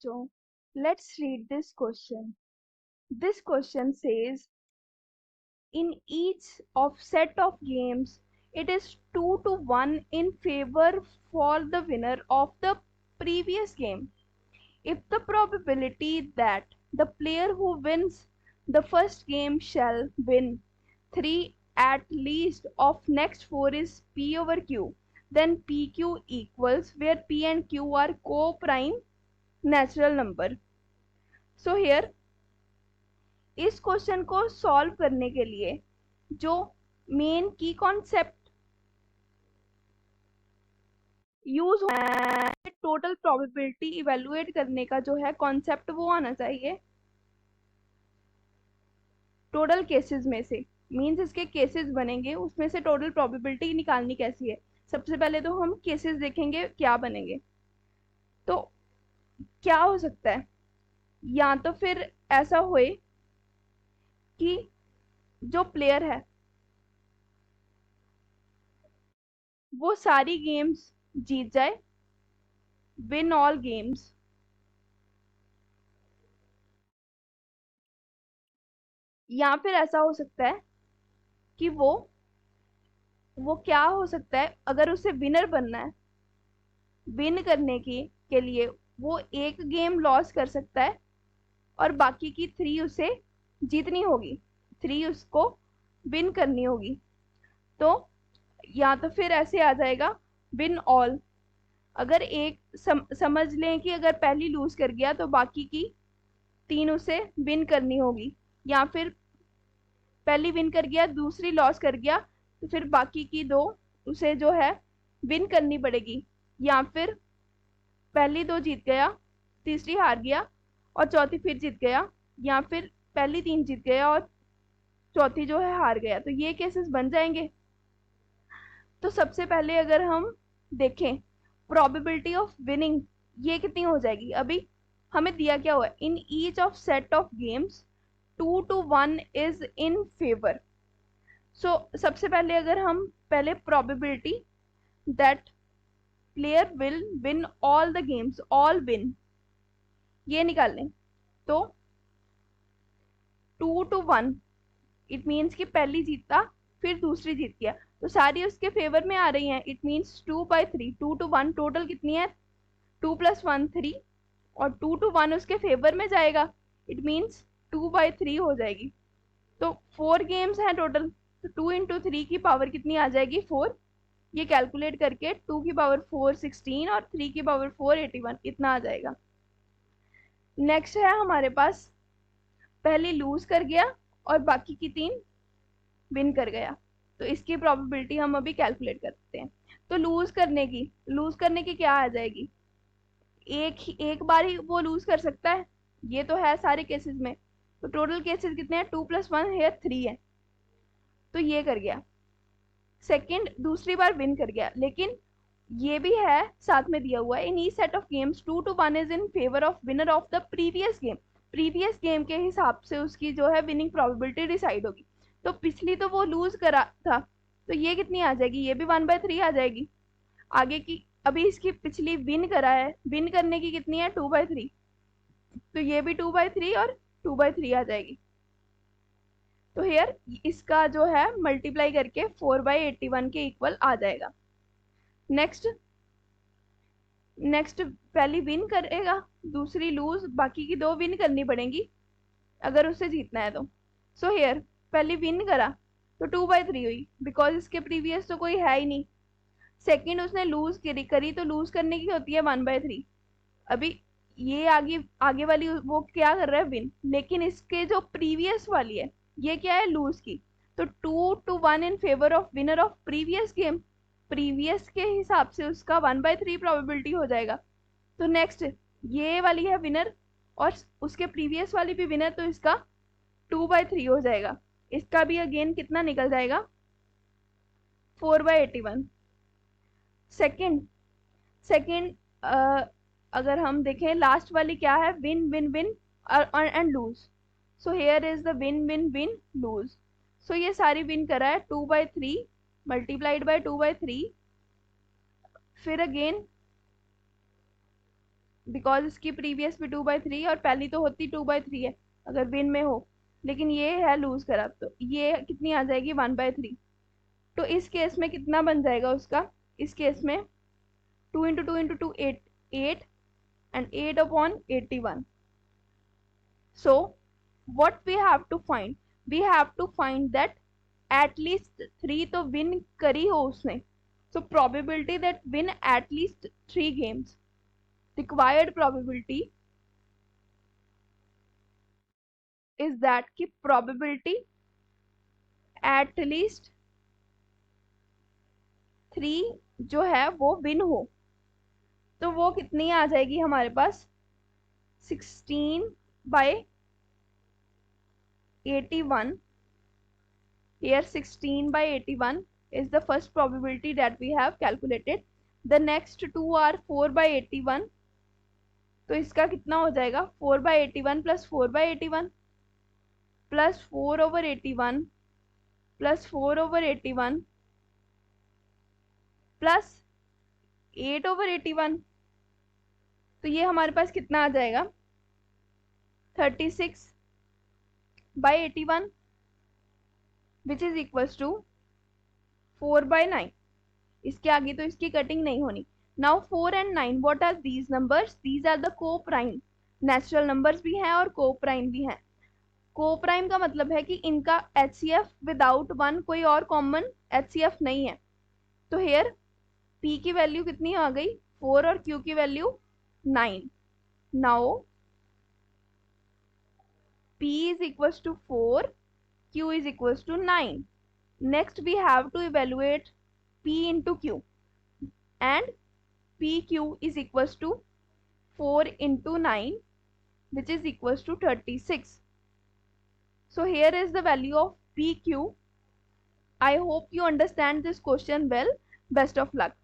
बच्चों, let's read this question. This question says, in each of set of games, it is 2 to 1 in favor for the winner of the previous game. If the probability that the player who wins the first game shall win 3 at least of next 4 is P over Q, then PQ equals, where P and Q are co-prime natural number. So here इस question को solve करने के लिए जो main की concept use है, total probability evaluate करने का जो है कॉन्सेप्ट वो आना चाहिए टोटल केसेस में से। मींस इसके केसेस बनेंगे, उसमें से टोटल प्रोबेबिलिटी निकालनी कैसी है। सबसे पहले तो हम केसेस देखेंगे क्या बनेंगे। तो क्या हो सकता है, या तो फिर ऐसा होए कि जो प्लेयर है वो सारी गेम्स जीत जाए, विन ऑल गेम्स, या फिर ऐसा हो सकता है कि वो क्या हो सकता है, अगर उसे विनर बनना है, विन करने की के लिए वो एक गेम लॉस कर सकता है और बाकी की 3 उसे जीतनी होगी, 3 उसको विन करनी होगी। तो या तो फिर ऐसे आ जाएगा विन ऑल। अगर एक समझ लें कि अगर पहली लूज कर गया तो बाकी की 3 उसे विन करनी होगी, या फिर पहली विन कर गया दूसरी लॉस कर गया तो फिर बाकी की 2 उसे जो है विन करनी पड़ेगी, या फिर पहली 2 जीत गया, तीसरी हार गया और चौथी फिर जीत गया, या फिर पहली 3 जीत गया और चौथी जो है हार गया। तो ये केसेस बन जाएंगे। तो सबसे पहले अगर हम देखें प्रोबेबिलिटी ऑफ विनिंग, ये कितनी हो जाएगी। अभी हमें दिया क्या हुआ है, in each of set of games 2 to 1 is in favour. So सबसे पहले अगर हम पहले probability that player will win all the games, all win, ये निकाल लें तो 2 to 1 इट मीन्स कि पहली जीता फिर दूसरी जीत गया, तो सारी उसके फेवर में आ रही हैं। इट मीन्स 2/3, 2 to 1 टोटल कितनी है, 2 + 1 3, और 2 to 1 उसके फेवर में जाएगा, इट मीन्स 2/3 हो जाएगी। तो 4 गेम्स हैं टोटल, तो 2 × 3 की पावर कितनी आ जाएगी 4। ये कैलकुलेट करके 2 की पावर 4 16 और 3 की पावर 4 81 इतना आ जाएगा। नेक्स्ट है हमारे पास पहली लूज कर गया और बाकी की 3 विन कर गया, तो इसकी प्रोबेबिलिटी हम अभी कैलकुलेट करते हैं। तो लूज करने की क्या आ जाएगी, एक बार ही वो लूज कर सकता है, ये तो है सारे केसेस में। तो टोटल केसेस कितने हैं, 2 + 1 है 3 है, तो ये कर गया। सेकंड दूसरी बार विन कर गया, लेकिन ये भी है साथ में दिया हुआ है, in each set of games 2 to 1 is in favour of winner of the previous game. Previous game के हिसाब से उसकी जो है विनिंग प्रोबेबिलिटी डिसाइड होगी। तो पिछली तो वो लूज करा था, तो ये कितनी आ जाएगी, ये भी 1/3 आ जाएगी। आगे की अभी इसकी पिछली विन करा है, विन करने की कितनी है 2/3, तो ये भी 2/3 और 2/3 आ जाएगी। तो हेयर इसका जो है मल्टीप्लाई करके 4/81 के इक्वल आ जाएगा। नेक्स्ट पहली विन करेगा, दूसरी लूज, बाकी की 2 विन करनी पड़ेंगी अगर उसे जीतना है तो। सो हेयर पहली विन करा तो 2/3 हुई, बिकॉज इसके प्रीवियस तो कोई है ही नहीं। सेकंड उसने लूज करी तो लूज करने की होती है 1/3। अभी ये आगे वाली वो क्या कर रहा है, विन, लेकिन इसके जो प्रीवियस वाली है ये क्या है, लूज की। तो 2 to 1 in favour of winner of previous game, previous के हिसाब से उसका 1/3 प्रोबेबिलिटी हो जाएगा। तो नेक्स्ट ये वाली है विनर और उसके प्रीवियस वाली भी विनर, तो इसका 2/3 हो जाएगा। इसका भी अगेन कितना निकल जाएगा, 4/81। सेकंड सेकंड अगर हम देखें लास्ट वाली क्या है, win win win and lose. So here is the win win win lose. So ये सारी विन करा है 2/3 मल्टीप्लाइड बाय 2/3, फिर अगेन बिकॉज इसकी प्रीवियस भी 2/3 और पहली तो होती 2/3 है अगर विन में हो, लेकिन ये है लूज करा, तो ये कितनी आ जाएगी 1/3। तो इस केस में कितना बन जाएगा उसका, इस केस में 2 × 2 × 2 8, 8 and 8/81. So what we have to find, we have to find that at least 3 तो win करी हो उसने, so probability that win at least 3 games, required probability is that कि probability at least 3 जो है वो win हो, तो वो कितनी आ जाएगी हमारे पास 16/81। Here 16/81 is the first probability that we have calculated. The next two are 4/81. तो इसका कितना हो जाएगा 4/81 प्लस 4/81 प्लस 4/81 प्लस 4/81 प्लस 8/81। तो ये हमारे पास कितना आ जाएगा 36/81 विच इज इक्वल्स टू 4/9। इसके आगे तो इसकी कटिंग नहीं होनी। Now 4 and 9 what are these numbers, these are the coprime, natural numbers भी हैं और को प्राइम भी हैं। को प्राइम का मतलब है कि इनका HCF विदाउट 1 कोई और कॉमन HCF नहीं है। तो हेयर P की वैल्यू कितनी आ गई 4 और Q की value 9। Now P is equals to 4, Q is equals to 9. Next we have to evaluate P into Q, and PQ is equals to 4 into 9 which is equals to 36. So here is the value of PQ. I hope you understand this question well. Best of luck.